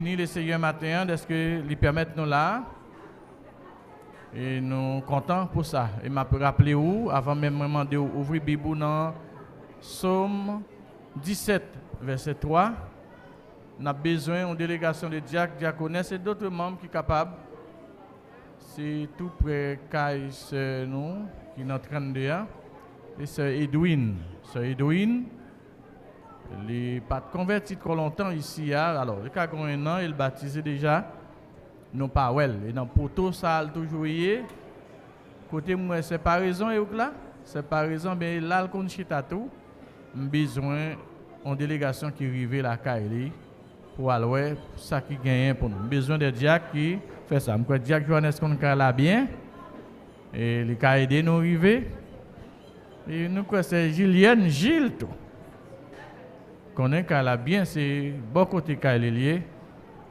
Ni le Seigneur matin, est-ce que lui permettent nous là? Et nous sommes contents pour ça. Et m'a rappelé où, avant même de demander ouvrir Bible dans Psaume 17, verset 3. On a besoin d'une délégation de diacres, diaconesses et d'autres membres qui sont capables. C'est tout près de nous, qui est en train de dire. Et c'est Edwin. C'est Edwin. Il n'est pas converti trop longtemps ici. Alors, le cas qu'on a un an, il est baptisé déjà. Non pas well. Et dans le poteau, ça a toujours eu. Côté moi, c'est pas raison, et là, c'est pas raison, mais là, le conchita tout. Besoin d'une délégation qui arrive la Kaili pour aller ça qui gagne pour nous. Besoin de diacres qui fait ça. Je crois que Diacre Johannes qu'on là bien. Et les cas aider nous arriver. Et nous crois c'est Julienne Gilles tout. Connaît Kala bien, c'est bon côté Kala lié.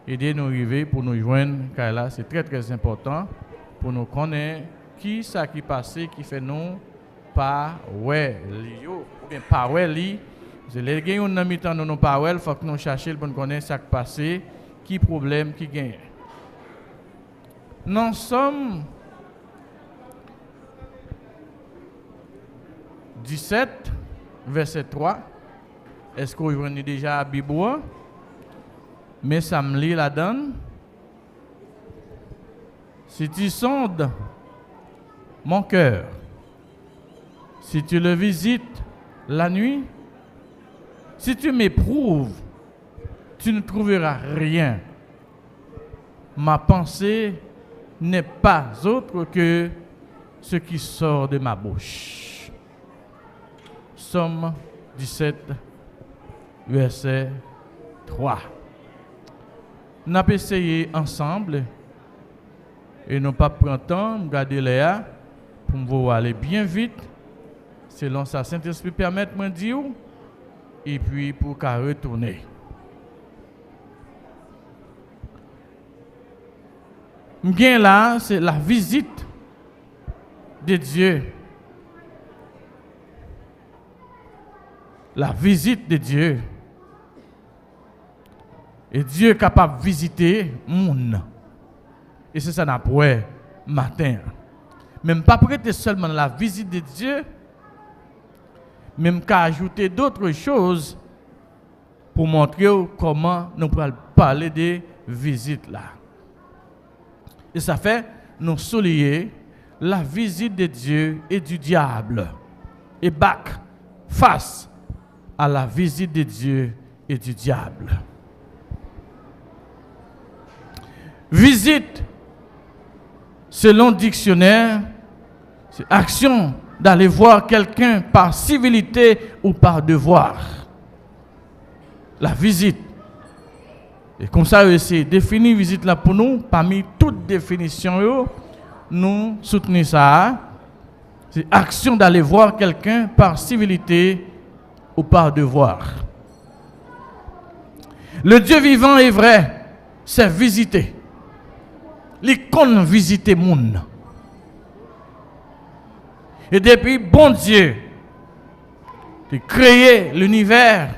Aider nous arriver pour nous joindre Kala, c'est très très important pour nous connaître qui ça qui passé qui fait nous pas ouais ou bien pas ouais li. C'est les gains on a mis temps nous pas ouais, faut que nous chercher pour connaître ça qui passé, qui problème qui gagne. Nous sommes 17 verset 3. Est-ce que vous avez déjà la Bible? Mais ça me lit la donne. Si tu sondes mon cœur, si tu le visites la nuit, si tu m'éprouves, tu ne trouveras rien. Ma pensée n'est pas autre que ce qui sort de ma bouche. Somme 17, verset 3. Nous avons essayé ensemble et nous pas prendre temps, regarder Léa pour nous aller bien vite, selon ça Saint-Esprit permet de me dire, et puis pour qu'à retourner. M'gain là, c'est la visite de Dieu. La visite de Dieu. Et Dieu est capable de visiter le monde. Et c'est ça qu'on a pour matin. Même pas prêter seulement la visite de Dieu, même qu'à ajouter d'autres choses pour montrer comment nous pouvons parler de visite là. Et ça fait nous souligner la visite de Dieu et du diable. Et back, face à la visite de Dieu et du diable. Visite, selon le dictionnaire, c'est action d'aller voir quelqu'un par civilité ou par devoir. La visite. Et comme ça, c'est définir visite là pour nous. Parmi toutes définitions, nous soutenons ça. C'est action d'aller voir quelqu'un par civilité ou par devoir. Le Dieu vivant est vrai, c'est visiter. L'icône visiter monde. Et depuis bon Dieu, il a créé l'univers,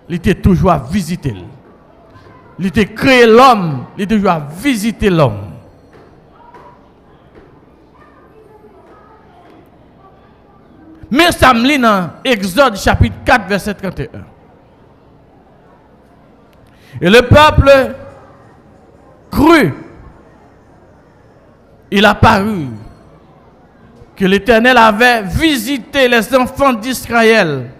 il était toujours à visiter. Il a créé l'homme, il était toujours à visiter l'homme. Mais ça me lit dans Exode chapitre 4, verset 31. Et le peuple crut. Il a paru que l'Éternel avait visité les enfants d'Israël,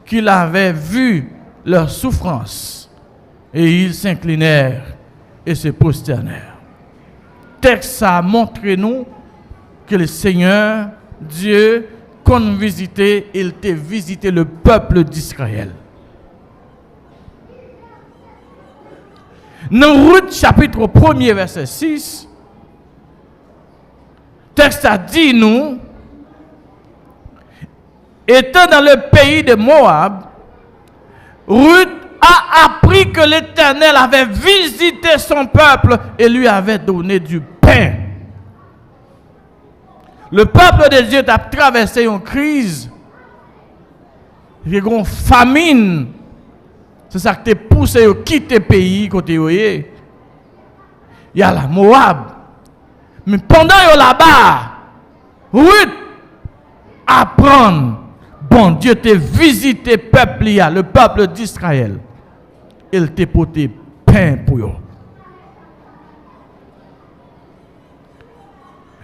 qu'il avait vu leur souffrance, et ils s'inclinèrent et se prosternèrent. Texte a montré nous que le Seigneur, Dieu, qu'on visitait, il t'a visité le peuple d'Israël. Dans Ruth chapitre 1er verset 6, texte a dit nous, étant dans le pays de Moab, Ruth a appris que l'Éternel avait visité son peuple et lui avait donné du pain. Le peuple de Dieu a traversé une crise, une famine. C'est ça qui te pousse à quitter le pays côté il y a la Moab. Mais pendant yo là-bas, Ruth apprendre bon Dieu te visité le peuple d'Israël. Il te porté pain pour eux.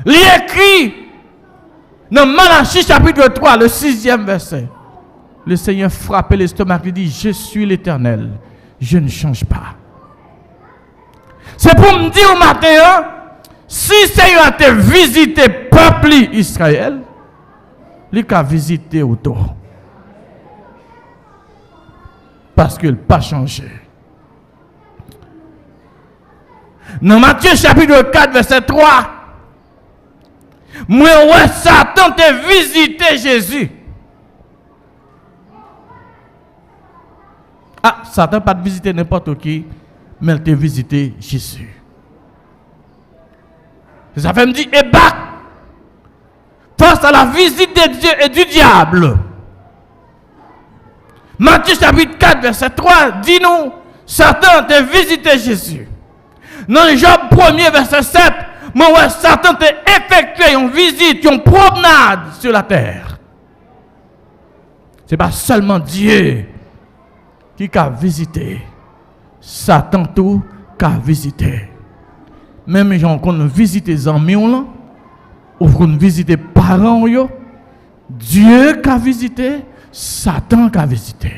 Il écrit dans Malachie chapitre 3, le 6e verset. Le Seigneur frappe l'estomac et dit, je suis l'Éternel, je ne change pas. C'est pour me dire au matin, si le Seigneur te visité peuple Israël, il a visité autour. Parce qu'il n'a pas changé. Dans Matthieu chapitre 4, verset 3, moi, ouais, Satan t'a visité Jésus. Ah, Satan n'a pas visité n'importe qui, mais il t'a visité Jésus. Ça fait me dire, et bah, face à la visite de Dieu et du diable. Matthieu chapitre 4, verset 3, dit-nous, Satan t'a visité Jésus. Dans Job 1er, verset 7, moi, ouais, Satan t'a effectué une visite, une promenade sur la terre. Ce n'est pas seulement Dieu qui a visité. Satan tout a visité. Même les gens qui ont visité les amis, ou qui ont visité les parents, Dieu qui a visité, Satan qui a visité.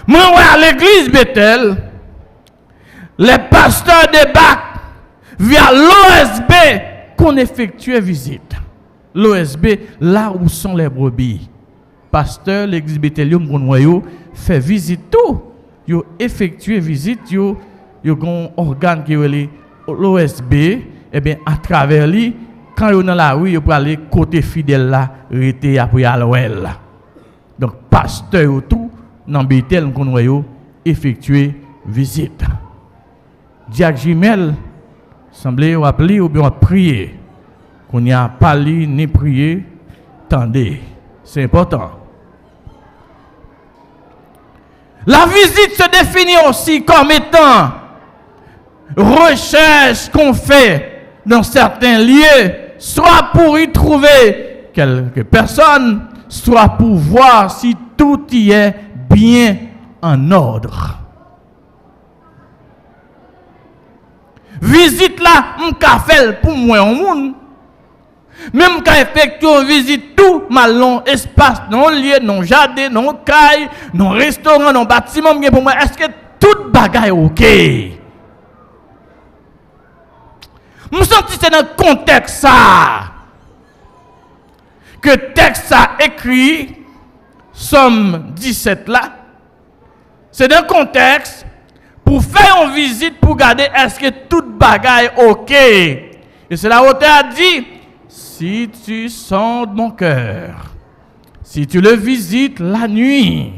Moi, à l'église Bethel, les pasteurs débarquent via l'OSB qu'on effectue visite. L'OSB, là où sont les brebis. Pasteur, l'église Bethel, fait visite tout. Ils effectuent visite, ils ont un organe qui est l'OSB, et bien à travers lui, quand ils sont dans la rue, ils peuvent aller côté fidèle là, rester après à l'ouel. Donc, pasteur tout, dans Bethel, qu'on a effectué visite. Diacre Jimel, semblait appeler ou bien prier. Qu'on n'y a pas lu ni prié, attendez, c'est important. La visite se définit aussi comme étant recherche qu'on fait dans certains lieux, soit pour y trouver quelques personnes, soit pour voir si tout y est bien en ordre. Visite là, m'ka fait pour moi au monde. Même quand effectue une visite tout malon espace, non lieu, non jardin, non caille, non restaurant, non bâtiment, pour moi, est-ce que tout bagaille OK? Je me sens que c'est dans le contexte ça que le texte a écrit, Somme 17 là, c'est dans le contexte pour faire une visite pour regarder est-ce que tout bagaille OK. Et c'est là où l'auteur a dit, si tu sondes mon cœur, si tu le visites la nuit,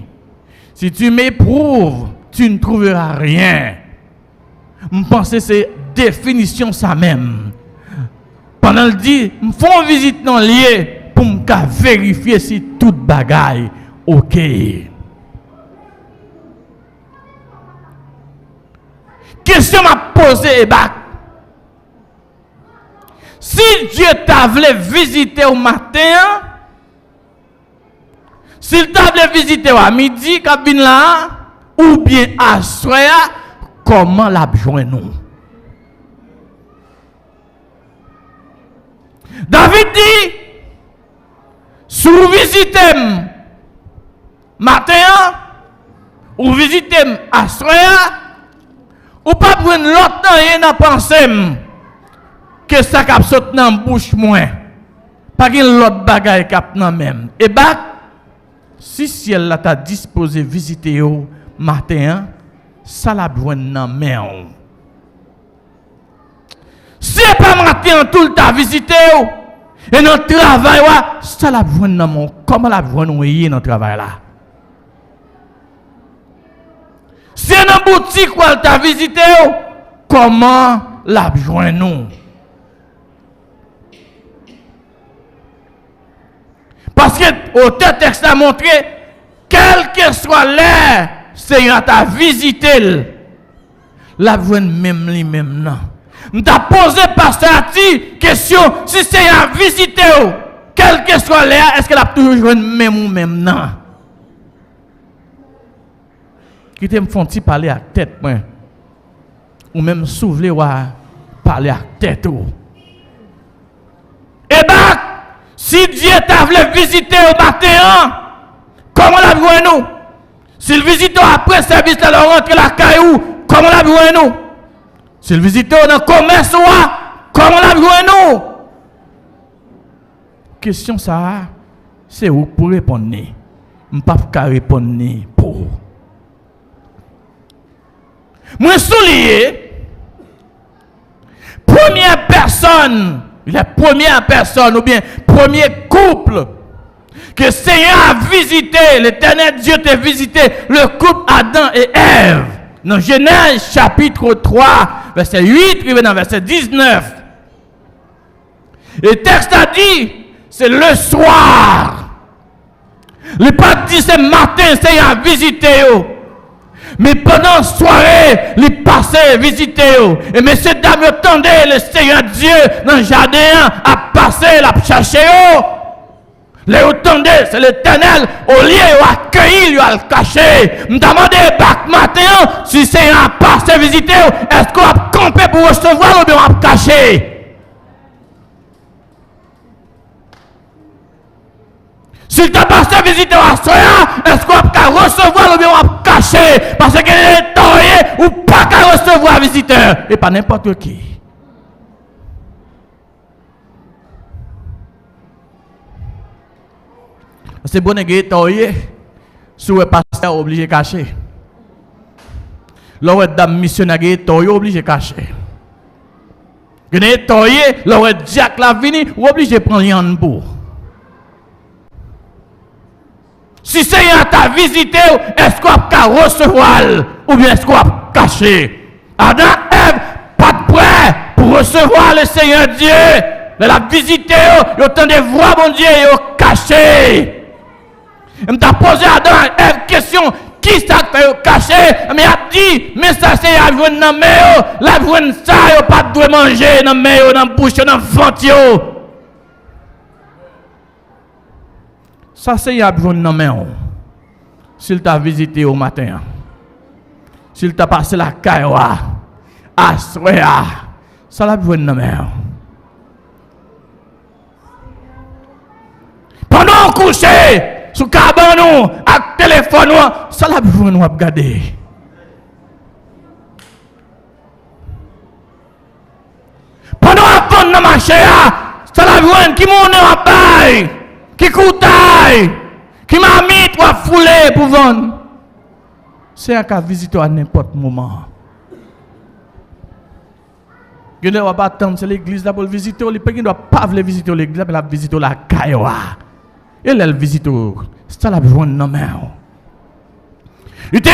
si tu m'éprouves, tu ne trouveras rien. Je pense que c'est définition ça même. Pendant le dit, me font visite dans le lieu pour me vérifier si tout bagaille OK. Question m'a posée, si Dieu t'a voulu visiter au matin, s'il t'a voulu visiter à midi, cabine là, ou bien à soir, comment l'a besoin nous? David dit, si vous visitez matin, ou visitez à soir, ou pas prendre l'autre temps et n'a pensé que ça cap saute dans bouche moins. Pas qu'il l'autre bagaille cap nan même. Et si ciel là t'a disposé visiter au matin, ça la besoin nan main. Si pas matin tout le temps visiter et notre travail ça la besoin nan mon. Comment la besoin nous y dans travail là? Si dans boutique ou t'a visité, comment la besoin nous? Parce Parce que l'auteur texte a montré, quel que soit l'heure, Seigneur t'a visité, la voix même lui-même non. M't'a posé pasteur Ati question, si Seigneur a visité, quel que soit l'heure, est-ce qu'elle a toujours joué même ou même non? Qui te me font parler à tête, moi, ou même souffler ou parler à tête. Et bien, si Dieu t'a voulu visiter au matin, comment la voix nous? S'il visite après service, là, rentre la caillou, comment la voix nous? S'il visite dans le commerce, comment la voix nous? Question ça, c'est où pour répondre? Je ne peux pas répondre pour. Moi, soulier, première personne, la première personne ou bien premier couple que Seigneur a visité, l'Éternel Dieu t'a visité, le couple Adam et Ève. Dans Genèse chapitre 3, verset 8, dans verset 19. Le texte a dit, c'est le soir. Le pas dit c'est matin, Seigneur a visité. Mais pendant la soirée, il passait visiter. Et messieurs, dames, attendez, le Seigneur Dieu dans le jardin a passé, l'a cherché. Les attendez, c'est l'Éternel, au lieu d'accueillir, il a caché. Me demandez, bac matin, si le Seigneur a passé visiter, est-ce qu'on a campé pour recevoir ou bien on a caché? S'il t'a passé visiter à soya, est-ce qu'on peut recevoir ou bien on va cacher? Parce qu'il est toyé ou pas qu'à recevoir visiteur. Et pas n'importe qui. C'est bon que toyé, si le pasteur obligé de cacher. L'autre dame missionnaire toyé obligé de cacher. Vous êtes toyé, l'autre diacre la vini, ou obligé de prendre un pour. Si Seigneur t'a visité, est-ce qu'on peut recevoir ou bien est-ce qu'on peut cacher? Adam et Ève, pas de prêt pour recevoir le Seigneur Dieu. Mais la visité, ils ont de voir mon Dieu, ils ont caché. Il m'a posé Adam et Ève question, qui ça fait cacher? Mais il a dit, mais ça c'est à jouer dans la la jouer ça, ils pas de manger dans la dans la bouche, dans le ventre. Ça, c'est un besoin de main. S'il t'a visité au matin, s'il t'a passé la caille, à soya, ça l'a besoin de main. Pendant coucher, sous cabane, avec téléphone, ça l'a besoin de regarder. Pendant qu'on a marché, ça l'a besoin qui monte en bail. Qui coutaille, qui m'a mis trois foulées pour vendre. C'est un cas visiter à n'importe moment. Il ne va pas attendre, c'est l'église là pour le visiter. Il ne doit pas visiter l'église, mais la visiter la caille. Et elle visite, c'est la besoin de nos mains. Il t'a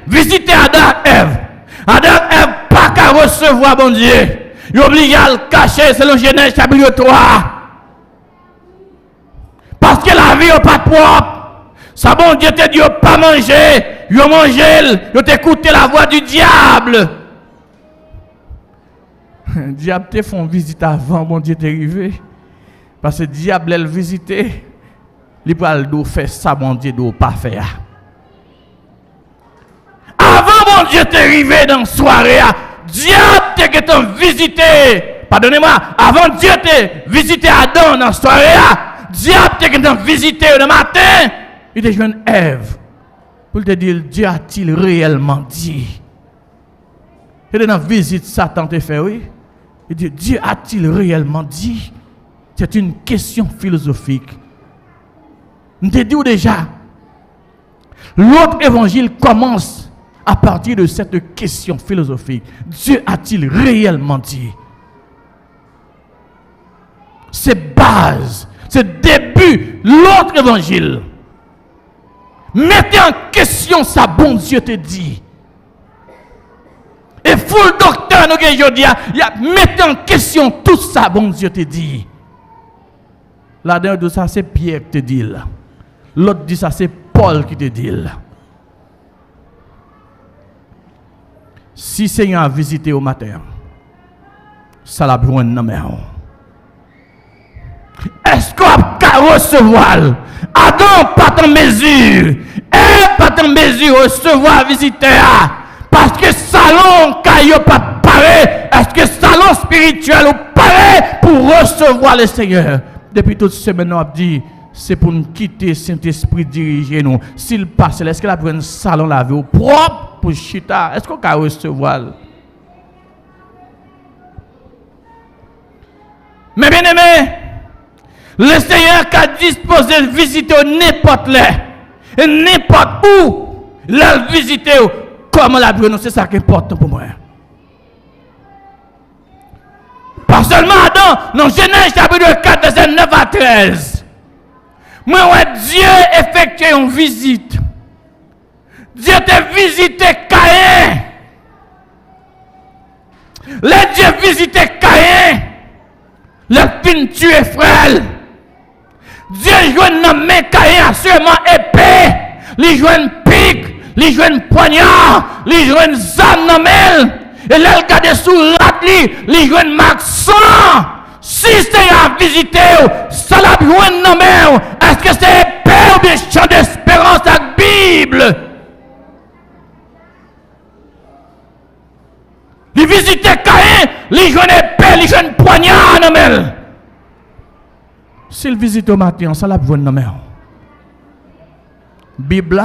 visité Adam et Ève. Adam et Ève pas qu'à recevoir bon Dieu. Il est obligé à le cacher selon Genèse chapitre 3. Parce que la vie n'est pas propre. Ça bon Dieu te dit pas manger. Ils ont mangé. Ils ont écouté la voix du diable. Le diable te font visite avant bon Dieu t'arriver. Parce que le diable elle visité. Il peut aller faire ça bon Dieu doit pas faire. Avant bon Dieu t'arriver dans la soirée. Diable te visité. Pardonnez-moi. Avant Dieu te visité Adam dans la soirée. Diable t'a visité le matin, il te joint Ève. Pour te dire, Dieu a-t-il réellement dit? Et dans la visite, Satan te fait, oui. Il dit, Dieu a-t-il réellement dit? C'est une question philosophique. Je te dis déjà, l'autre évangile commence à partir de cette question philosophique. Dieu a-t-il réellement dit? C'est base. C'est début, l'autre évangile. Mettez en question ça, bon Dieu te dit. Et full docteur, nous aujourd'hui, mettez en question tout ça, bon Dieu te dit. Là-dedans, de ça, c'est Pierre qui te dit. L'autre dit ça, c'est Paul qui te dit. Si Seigneur a visité au matin, ça l'a besoin de nous. Est-ce qu'on va recevoir? Adam, pas en mesure. Et pas en mesure de recevoir visiteur. Parce que salon, caillou pas paré. Est-ce que salon spirituel ou paré pour recevoir le Seigneur? Depuis toute semaine, on a dit, c'est pour nous quitter Saint-Esprit diriger nous. S'il passe, est-ce qu'il a besoin de salon lavé au propre pour chita? Est-ce qu'on va recevoir? Mais bien aimé, le Seigneur qui a disposé de visiter n'importe là, et n'importe où, la visiter, comment la besoin, c'est ça qui est important pour moi. Pas seulement Adam, non, Genèse chapitre 4, verset 9 à 13. Moi, Dieu effectué une visite. Dieu t'a visité Caïn. Le Dieu visité Caïn. Le fin tué frère. Dieu joue une main Caïn assurément épée. Il joue une pique. Il joue une poignard. Il joue une zame dans main. Et là, il garde sous l'atli. Il joue une marque sang. Si c'est à visiter, ça l'a besoin de main. Est-ce que c'est épée ou bien champ d'espérance avec la Bible? Il visite Caïn, il joue une épée, il joue une poignard dans main. S'il visite au matin, ça l'a besoin de main. Bible,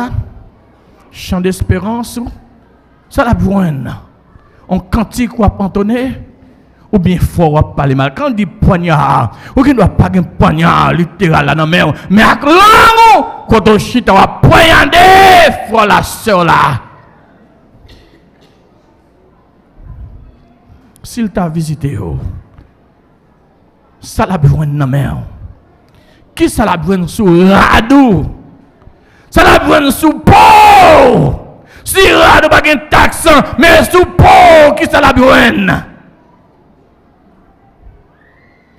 champ d'espérance, ça l'a besoin. On cantique ou à pantonner. Ou bien fort parler mal. Quand on dit poignard, ou qui ne doit pas un poignard littéral là dans la main, mais avec langue, quand on chita, on va poignarder, frère la soeur là. S'il t'a visité, ça l'a besoin de la main. Qui ça l'a besoin sous radou? Ça l'a besoin sous peau. Si radou pas un taxan, mais sous peau, qui ça l'a besoin?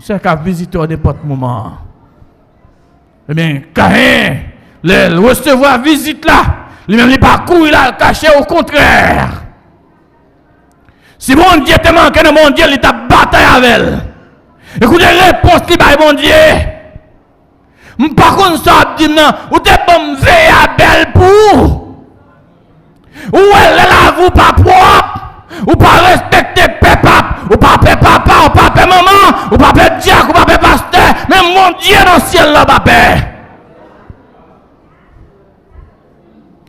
C'est qu'à visiter à n'importe moment. Eh bien, Caïn, le recevoir visite là, lui-même il parcourt, il a caché au contraire. Si mon Dieu te manque dans mon Dieu, il t'a bataille avec elle. Écoutez, réponse qui va mon Dieu. Par contre, ça dit non, ou t'es bon veille à belle pour. Ou elle là, vous pas propre. Ou pas respecter papa, ou pas papa, ou pas maman, ou pas diacre, ou pas pasteur, mais mon Dieu dans le ciel là, papa.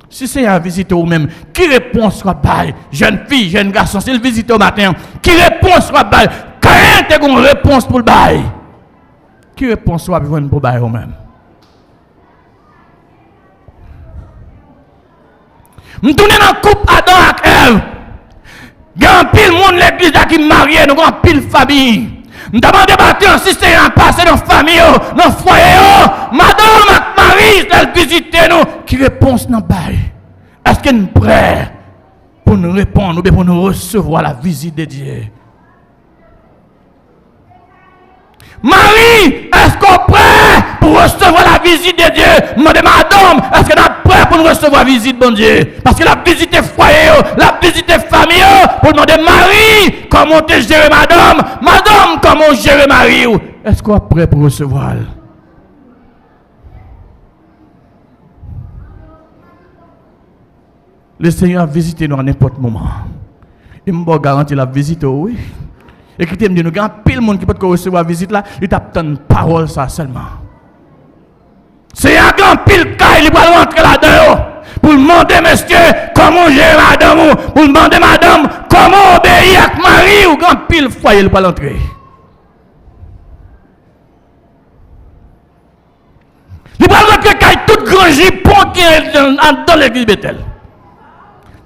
Si c'est un visiteur ou même, qui répond sera bail? Jeune fille, jeune garçon, s'il visite au matin, qui répond sera bail? Quand tu as une réponse pour le bail? Qui répond sera besoin pour le bail ou même? Je tourne dans le couple Adam avec Ève. Il y a un pile monde l'église qui est marié, nous avons un pile famille. Nous avons débattu si c'est un passé dans la famille, dans le foyer. Madame et Marie, elle visite nous. Qui réponse dans le bail? Est-ce qu'elle est prête pour nous répondre ou bien pour nous recevoir la visite de Dieu? Marie, est-ce qu'on est prêt pour recevoir la visite de Dieu? Madame, est-ce qu'on est prêt pour nous recevoir la visite de bon Dieu? Parce que la visite est foyer, la visite est famille, pour demander Marie, comment tu gères madame? Madame, comment gérer Marie? Est-ce qu'on est prêt pour recevoir? Le Seigneur a visité nous à n'importe moment. Il me garantit la visite, oui. Écoutez, nous avons pile de monde qui peut recevoir la visite là, il tape une parole ça seulement. C'est un grand pile cas, il va rentrer là-dedans pour demander, monsieur, comment gérer madame, pour demander, madame, comment obéir à Marie, ou grand pile foyer, il va l'entrer. Il va rentrer tout grand jupon qui est dans l'église Bethel.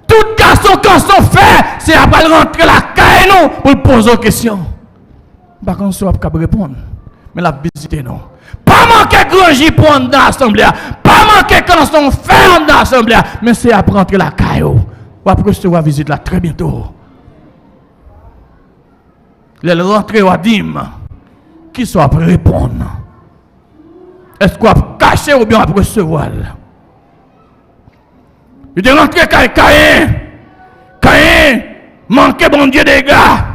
Tout garçon quand son fait, c'est après rentrer la caille nous pour poser des questions. Par contre, on ne peut pas répondre. Mais la visite non. Pas manquer grand jupon dans l'assemblée. Pas manquer quand son fait dans l'assemblée. Mais c'est après rentrer la caille. Ou après recevoir la visite là très bientôt. Elle rentre au dim. Qui soit après répondre. Est-ce qu'on va cacher ou bien on va recevoir? Il est rentré Caïn. Caïn manquait bon Dieu des gars.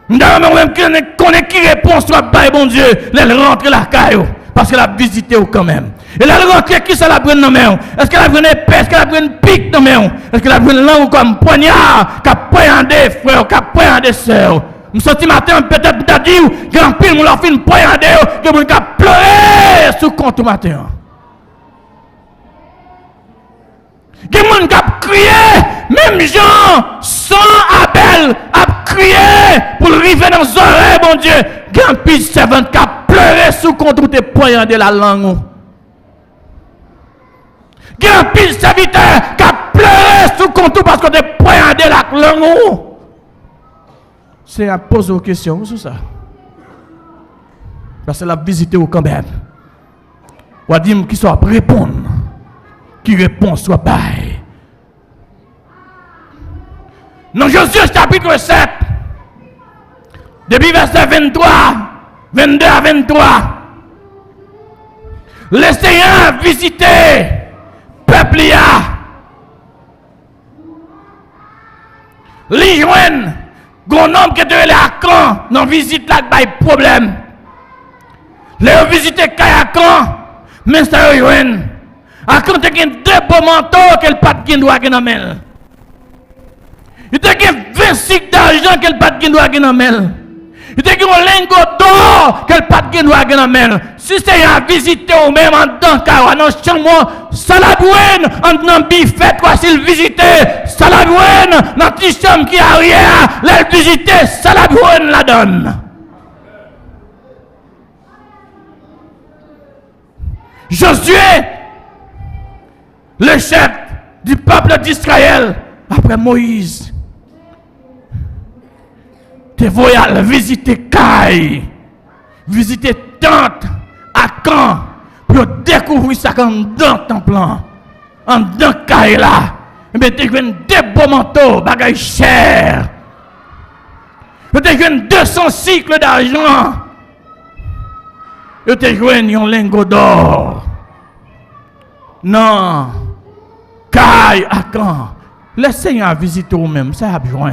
Nous avons même connaît qui répond sur le bon Dieu. Elle rentre la caille parce qu'elle a visité quand même. Et là, elle rentre qui ça la prenne dans main? Est-ce qu'elle a pris une épée? Est-ce qu'elle a pris une pique dans main? Est-ce qu'elle a pris une langue comme poignard? Qui a poignardé frère, qui a poignardé sœur? Je me sens matin peut-être pour te dire grand pile, on leur fait une poignardé, que vous avez pleuré sous compte matin. Il y a des gens qui ont crié, même Jean, sans Abel, a crié pour arriver dans les oreilles, mon Dieu. Il y a un petit servant qui a pleuré sous compte où tu poignardé la langue. Il y a un petit serviteur qui a pleuré sous compte parce que tu poignardé la langue. C'est à poser aux questions sur ça. Parce que la visite quand même. On va dire qu'il soit répondre. Qui répond soit bail. Dans Josué chapitre 7, depuis verset 23, 22 à 23, le Seigneur visité peuple ya. Les joignent, grand homme qui était à Caen, dans visite là, il y a problème. Les visiter Kayakan, mais ça y est. À quand tu as deux beaux manteaux qu'elle pas de doit gagner dans main. Il te a 26 d'argent qu'elle pas de doit gagner dans main. Il te a un lingot d'or qu'elle pas de doit gagner dans main. Si c'est à visiter ou même en tant qu'à dans chambre, ça la douane en dans bifette quoi s'il visiter, ça la douane dans petite chambre qui arrière, la visiter, ça la douane la donne. Josué, le chef du peuple d'Israël, après Moïse, te voyais visiter Caï, visiter tente à Caen, pour découvrir ça comme dans ton plan, en dans Caï là, mais tu as des beaux manteaux, bagaille cher, tu as 200 cycles d'argent, tu as un lingot d'or. Non, Caï à Caen, le Seigneur visiter vous-même, ça a besoin.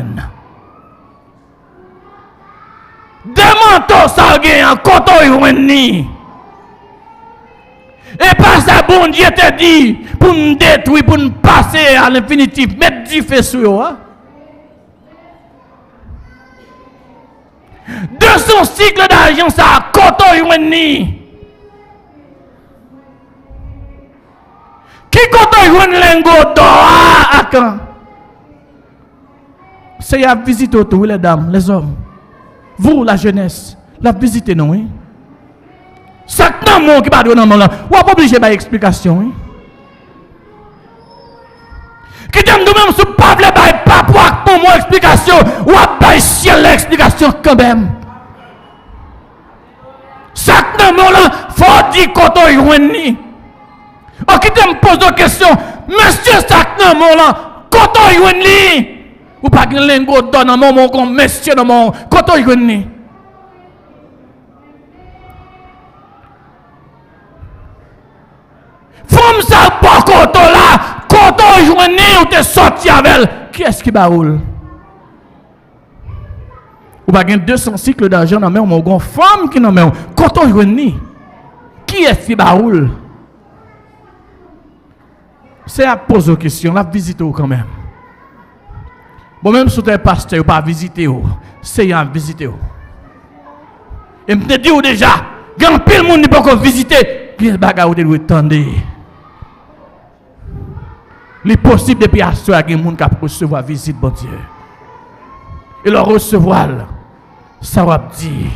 Des manteaux, ça gagne en coton et et pas ça, bon Dieu te dit, pour nous détruire, pour nous passer à l'infinitif, mettre du feu sur eux. 200 cycles d'argent, ça a coton et qui compte un lingot d'or à quand? C'est à visiter autour, les dames, les hommes. Vous, la jeunesse, la visitez nous, oui. Ça n'a pas qui va donner dans là. Ou pas obligé de explication, oui. Qui t'aime nous-mêmes, si pas voulez pas pour moi explication, ou pas ciel l'explication quand même. Ça n'a pas là, faut dire quand on est. Oh, qui te me pose des questions, monsieur Sakna, mon là, quand on y ou pas que lingot donne un moment comme monsieur dans mon, quand on y Femme ça pas quand on là, quand on y ou t'es sorti avec elle, qui est-ce qui baoule? Ou pas que 200 cycles d'argent dans mon gon femme qui dans mon, quand on y qui est-ce qui baoule? C'est à poser aux questions, la visiter quand même. Bon, même si tu es pasteur, pas visiter, c'est à visiter. Et je te dis déjà, quand pile monde ne peut pas visiter, puis le bagage où tu dois attendre. Il est possible depuis à ce qu'il y a des gens qui recevoir la visite, bon Dieu. Et le recevoir, ça va dire,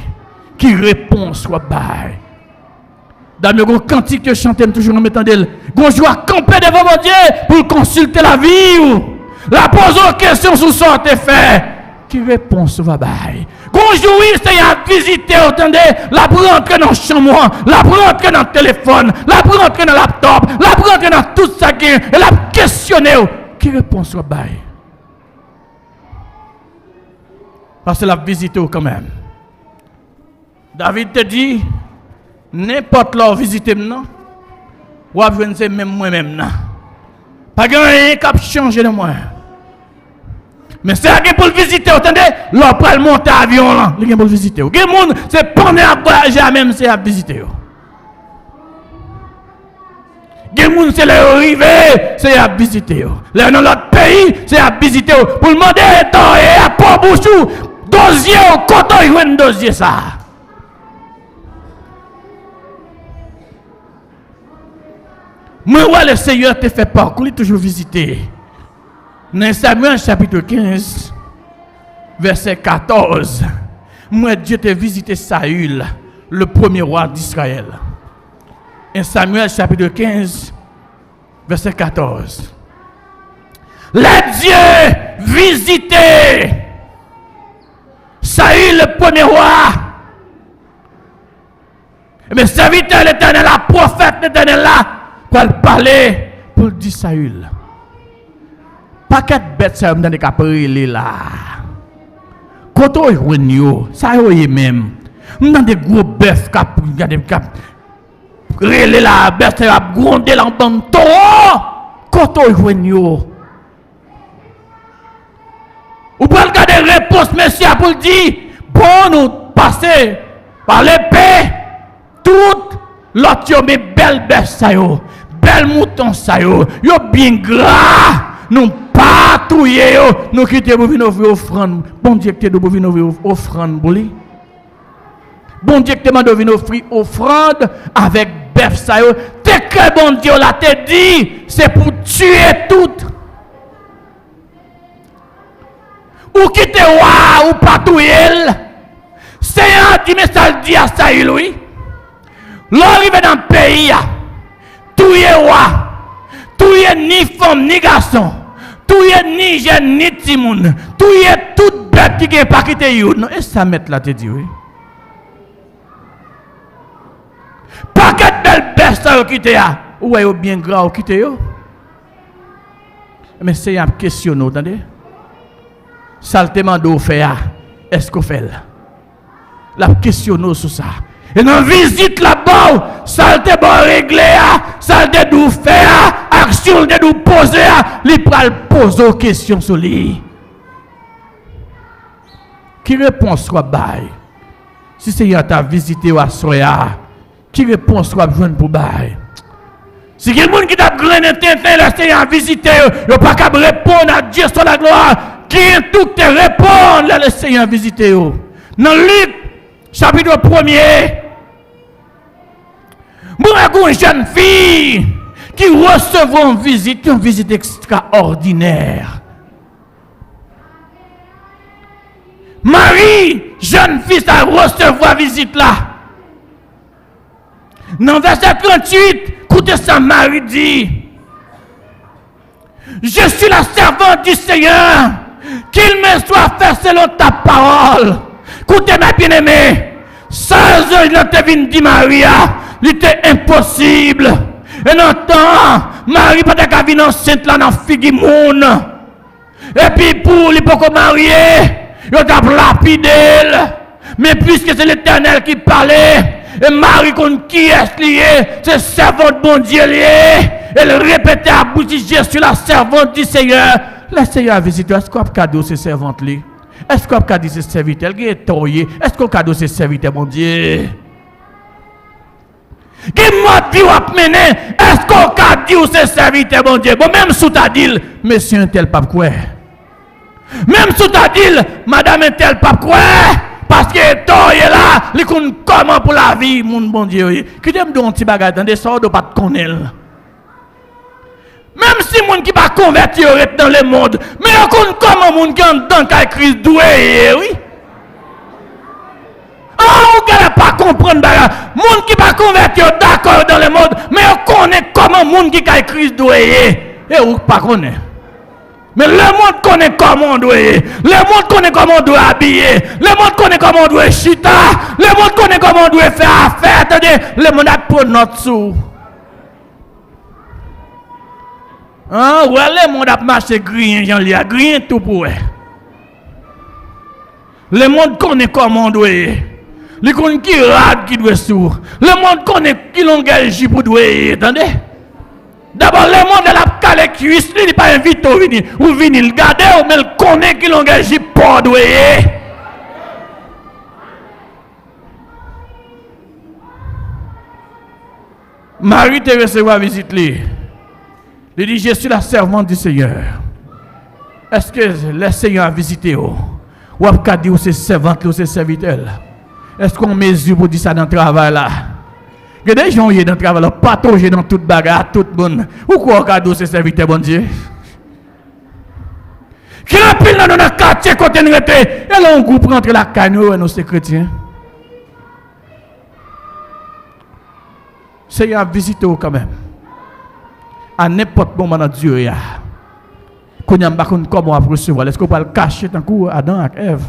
qui répond soit bail. Dans le cantique que je chantais toujours en mettant d'elle, je dois camper devant mon Dieu pour consulter la vie. La poser une question sur ce que tu fait. Qui répond sur va bail. Bonjour, c'est à visiter, attendez, la rentrer dans le chambre, la rentrer dans le téléphone, la rentrer dans le laptop, la rentrer dans tout ça qui est, et la questionner. Qui répond sur bail. Parce que la visite quand même. David te dit, n'importe leur visite maintenant, ou à venir c'est même moi-même là. Pas rien qui a changé de moi. Mais c'est là pour le visiter, attendez, l'on peut monter à avion là, il pour le visiter. Il y a des gens, c'est pendant à voyager même c'est à visiter. Il y a des gens, c'est l'arrivée, c'est à visiter. Là dans l'autre pays, c'est à visiter. Pour le demander et à pas bouchou, dossier au coton, il y a un dossier ça. Moi, le Seigneur te fait parcourir, toujours visiter. Dans Samuel chapitre 15, verset 14, moi, Dieu te visité Saül, le premier roi d'Israël. En Samuel chapitre 15, verset 14. Le Dieu visité Saül, le premier roi. Mais serviteur l'Éternel, la prophète l'Éternel là, pour parler pour dire Saül. Pas qu'être bête, ça me donne des caprils là. Quand on est ça y est même. On a des gros bœufs qui ont des cap. Relé la bête, ça va gronder là en banto. Quand on est ou pour regarder réponse, monsieur, pour dire, bon, nous passer par l'épée, toute l'autre, mais belle bête, ça y est. Bel mouton ça yo bien gras nous pas touyer yo nous quitter pour venir offrir offrande bon Dieu que pour venir offrir offrande pour lui bon Dieu que m'a venir offrir offrande avec bœuf ça yo t'es que bon Dieu là te dit c'est pour tuer tout ou quitter wa ou pas touyer c'est un dit mais ça dit à ça lui l'arrivé dans le pays touye wa, touye ni femme ni garçon, touye ni jeune ni timoun, touye toute bête qui n'est pas quitté you. Non, et ça met là te dit oui. Paquet belle bête ça quitté ya. Ou est bien grand quitté yo. Mais c'est une question vous entendez? Saltement do fait ya. Est-ce qu'on fait là? La question sur ça. Et dans visite là-bas, ça te bon régler, ça te dou faire, action te dou poser, li pral poser question sur lui. Qui réponse soit bail? Si c'est y a ta visité ou à soya, qui réponse soit besoin pour bail? Si quelqu'un qui t'a grainé tintin là c'est à visiter, yo pas qu'à répondre à Dieu sur la gloire, qui tout te répondre là le Seigneur visiter yo. Dans Luc chapitre 1er, moi, une jeune fille qui recevra une visite extraordinaire. Marie, jeune fille, a recevoir visite là. Dans verset 38, écoutez ça, Marie dit, je suis la servante du Seigneur, qu'il me soit fait selon ta parole. Écoutez ma bien-aimée, 16 ans, il te vient dit Maria, il était impossible. Et dans le temps, Marie pas de venir enceinte là dans figi moun. Et puis pour les pas marier, il a lapidé. Mais puisque c'est l'Éternel qui parlait, et Marie qui est lié, c'est servante bon Dieu lié. Elle répétait à bouche, je suis la servante du Seigneur. Le Seigneur a visité, est-ce qu'on a cadeau ces servantes là? Est-ce qu'on a cadeau ces serviteurs? Est-ce qu'on a cadeau ces serviteurs, mon Dieu? Est-ce qu'on a dit aux serviteurs, mon Dieu? Bon, même sous ta dit, monsieur un tel pape quoi? Même sous ta dit, madame un tel pape quoi? Parce que toi est là, il connaît comment pour la vie, mon bon Dieu. Qui t'aime de un petit bagage dans des sortes de pas te connaître. Même si les gens qui ne sont pas convertis dans le monde, mais on connaît comment les gens qui ont dans la crise douée, oui? Oh, vous ne pas comprendre. Les gens qui ne sont pas convertis d'accord dans le monde, mais on connaît comment les gens qui ont crise douée. Et vous ne pas connaître. Mais le monde connaît comment on doit y. Le monde connaît comment on doit habiller. Le monde connaît comment on doit chita. Le monde connaît comment on doit faire affaire. Attendez, le monde a pris notre sou. Hein, ouais, le monde a marché grien, j'en lis, grien tout pour eux. Le monde connaît comment on doit y. Les gens qui rad qui doit sourd. Le monde connaît qui l'engage pour doyer, attendez. D'abord, le monde de la calé cuisse, il n'est pas invité au venir. Ou venir le garder, mais il connaît qui l'engage pour doyer. Marie te recevoir visite lui. Il dit, je suis la servante du Seigneur. Est-ce que le Seigneur a visité vous? Ou a dit que c'est servante ou c'est serviteur? Est-ce qu'on mesure pour dire ça dans le travail là? Il y a des gens qui sont dans le travail là, patauger dans toute bagarre, tout le monde. Ou quoi on a dit c'est serviteur, bon Dieu? Qui a pile dans notre quartier côté nous était? Et là on groupe rentre la canne et nous c'est chrétiens. Seigneur a visité vous quand même. À n'importe quel moment dans Dieu ya. Qu'on y a pas comment on va recevoir. Est-ce qu'on peut le cacher tant coup Adam et Ève?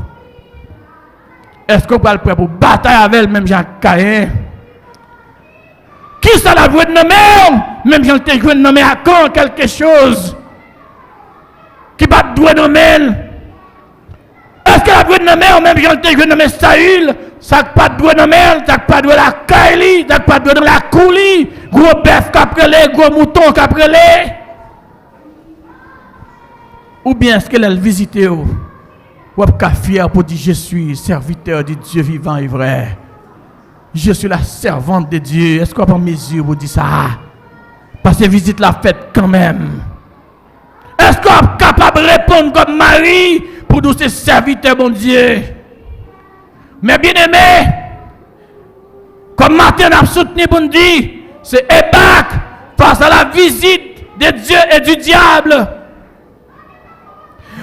Est-ce qu'on peut le prêt pour bataille avec elle, même Jean-Caïn? Qui ça la voix de nommer? Même Jean te joué de nommer à quand quelque chose? Qui bat de doigt nommer? Est-ce que la voix de nommer, même Jean te joué de nommer Saül? Ça pas de doigt nommer, ça pas de la Kaili, ça pas de dans la coulis, gros bœuf caprelé, gros mouton caprelé. Ou bien est-ce qu'elle a visité ou pas fier pour dire je suis serviteur de Dieu vivant et vrai. Je suis la servante de Dieu. Est-ce qu'on peut mesure pour dire ça? Parce que visite la fête quand même. Est-ce qu'on est capable de répondre comme Marie pour nous ces serviteurs bon Dieu? Mais bien aimé, comme Martin a soutenu bon Dieu, c'est Ébac face à la visite de Dieu et du diable.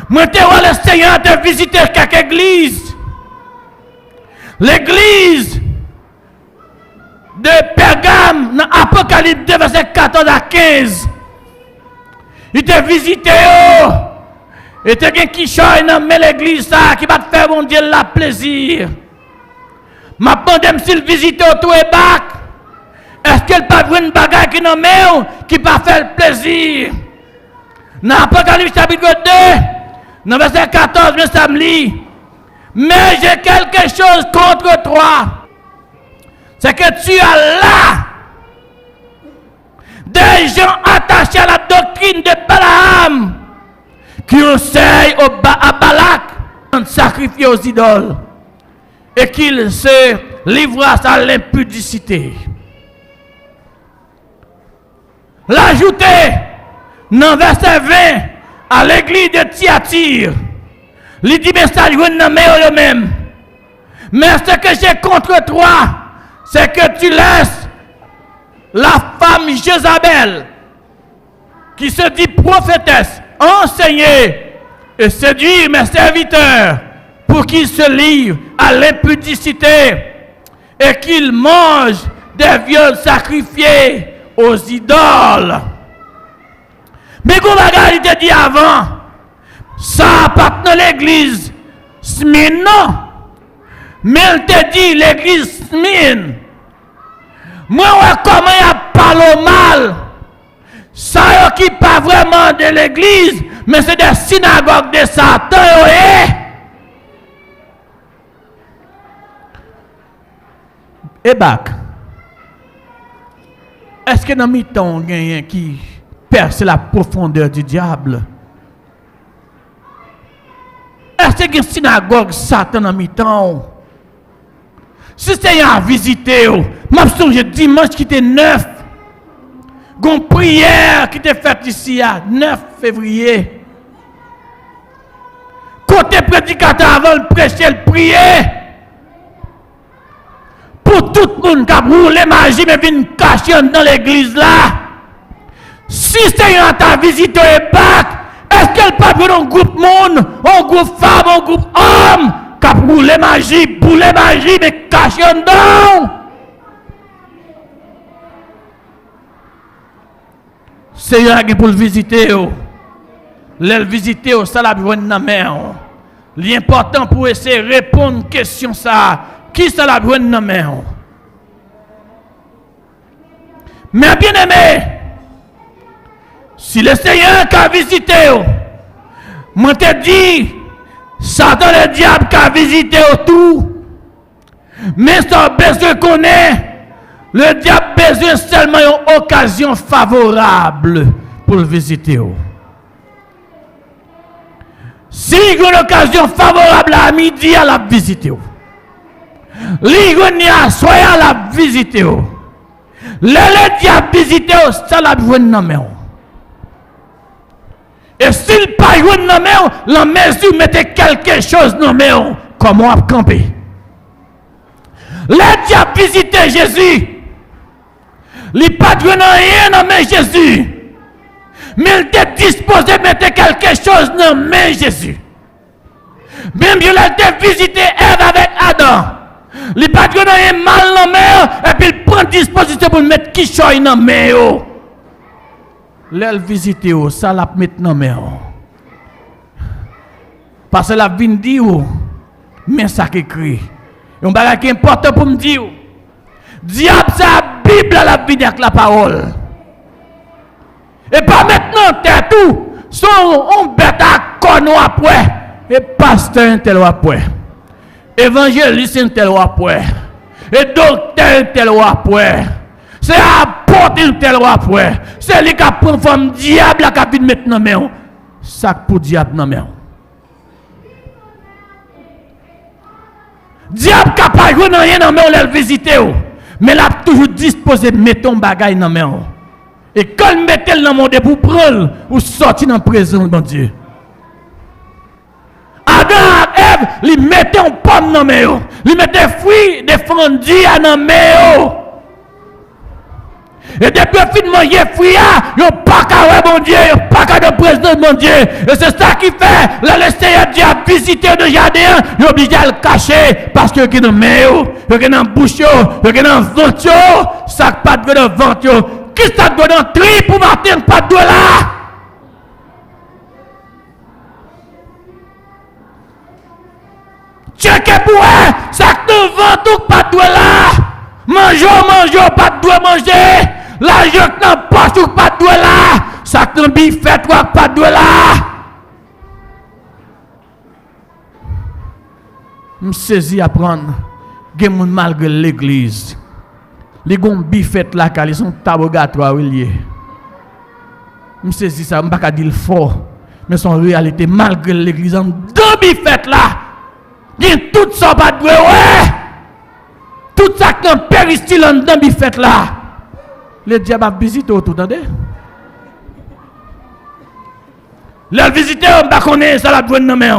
Moi, je vois le Seigneur de visiter quelques églises. L'église de Pergame, dans Apocalypse 2, verset 14 à 15. Il t'a visité. Et tu as quelqu'un qui choisit dans l'église qui va te faire, mon Dieu, la plaisir. Ma demande s'il visite autour et bac. Est-ce qu'elle peut avoir une bagarre qui n'a qui va faire le plaisir? Dans Apocalypse chapitre 2. Dans verset 14, mais ça me lit. Mais j'ai quelque chose contre toi. C'est que tu as là des gens attachés à la doctrine de Balaam qui enseignent à Balak de sacrifier aux idoles et qu'ils se livrent à l'impudicité. L'ajouter dans verset 20 à l'église de Thyatire, il dit, mais ça lui est même. Mais ce que j'ai contre toi, c'est que tu laisses la femme Jézabel, qui se dit prophétesse, enseigner et séduire mes serviteurs pour qu'ils se livrent à l'impudicité et qu'ils mangent des viols sacrifiés aux idoles. Mais comme il te dit avant, ça pas dans l'église Smyrne, non. Mais il te dit l'église Smyrne. Moi, comment il a parlé mal. Ça qui pas vraiment de l'église, mais c'est des synagogues de Satan. Et bac. Est-ce que dans mi-temps, il y a qui perce la profondeur du diable? Est-ce qu'il y a une synagogue Satan dans mi-temps? Si c'est à visiter, je me dimanche qui était 9, une prière qui était faite ici à 9 février. Côté prédicateur avant de prêcher, le prier. Pour tout le monde qui a roulé magie, mais vient cacher dans l'église là. Si c'est à visiter et bac, est-ce qu'elle peut prendre un groupe monde, un groupe femme, un groupe homme, qui a roulé magie, boulé magie, mais caché dedans? Seigneur qui pour le visiter, le visiter, ça la besoin de la main. L'important pour essayer de répondre à une question ça, qui ça la besoin de la main? Mais bien aimé, si le Seigneur qui a visité, moi te dis, Satan le diable qui a visité tout, Mais sans besoin qu'on est, le diable a besoin seulement d'une occasion favorable pour le visiter. Si il y a une occasion favorable à midi, à la visiter. Il y a soya à la visiter. Le diable visiter, ça la besoin de main. Et s'il pas eu dans main, la mesure mettez quelque chose dans main, comment on camper. Le diable visiter Jésus. Il pas de rien dans main Jésus. Mais il était disposé à mettre quelque chose dans main Jésus. Même il était visité Ève avec Adam. Il pas de rien mal dans main et puis il prend disposition pour mettre qui choy dans main. L'elle visite ça la maintenant mais parce que la vinn dit mais ça qui écrit un bagage qui est important pour me dire diable ça Bible la vie avec la parole et pas maintenant t'es tout son on bête à conno après et pasteur tel après évangéliste tel après et docteur tel après c'est apporter tel après. C'est lui qui prend forme diable qui vient mettre dans main. Sac pour diable dans main. Diable capable de rien dans main le visiter. Mais il a toujours disposé de mettre ton bagage dans main. Et quand il met dans le monde pour prendre ou sortir dans la présence de Dieu. Adam et Ève, ils mettaient un pomme dans main. Ils mettaient fruits défendus dans main. Et depuis le fin de manger fruit, ils n'ont pas qu'à bon Dieu, ils n'ont pas qu'à de président de mon Dieu. Et c'est ça qui fait, le Seigneur Dieu a visité le jardin, ils sont obligés à le cacher parce qu'il y a dans le main, il y a dans la bouche, il y a dans le ventre, ça pas de dans le ventre. Qui ça doit dans le tri pour Martin, pas de là? Checkez pour eux, ça que dans le ventre, pas de là. Mangeons, pas de manger. L'argent que dans poche ou pas de là. Ça que dans biffet ou pas de là. Je saisis à prendre. Il y a des gens malgré l'église. Les gens biffet là, ils sont tabogatoires. Je saisis ça, je ne peux pas dire fort. Mais son réalité, malgré l'église, dans biffet là. Il y a tout ça pas de ouais. Tout ça qui est péristyle dans le fait là. Le diable a visité autour, attendez. Le visité, on ne connaît ça la bonne nommée.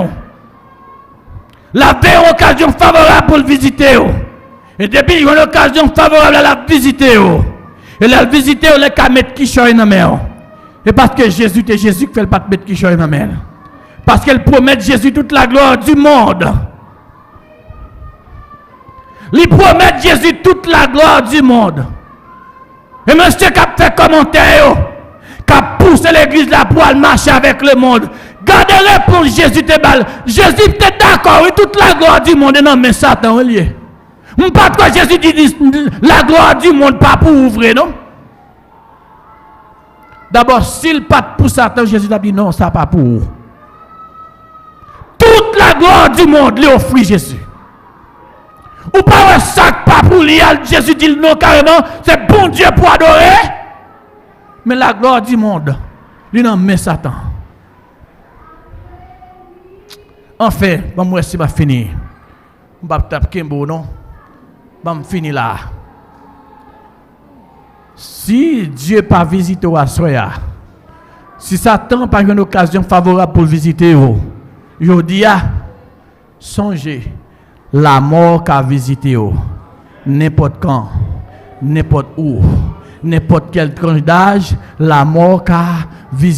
La belle occasion favorable pour le visiter. Et depuis, il y a une occasion favorable à la visiter. Et la visiter, on ne mettre qui choisit dans la main. Et parce que Jésus, c'est Jésus qui fait le pas mettre qui choisit dans la main. Parce qu'elle promet Jésus toute la gloire du monde. Il promet Jésus toute la gloire du monde. Et monsieur qui a fait commentaire, qui a poussé l'église là pour aller marcher avec le monde. Gardez-le pour Jésus te balle. Jésus peut-être d'accord, oui, toute la gloire du monde. Non, mais Satan, il est. Pas quoi Jésus dit la gloire du monde, pas pour ouvrir, non? D'abord, s'il pas pour Satan, Jésus a dit non, ça pas pour vous. Toute la gloire du monde, lui offre Jésus. Ou pas un sac pas pour lui, Jésus dit non carrément, c'est bon Dieu pour adorer. Mais la gloire du monde, lui n'en met Satan. Enfin, moi si je fini. Je vais taper Kimbo, non? Je vais finir là. Si Dieu pas visité à Soya, si Satan n'a pas une occasion favorable pour visiter, je dis, songez. La mort qu'a visité, n'importe quand, n'importe où, n'importe quelle tranche d'âge, la mort qu'a visité.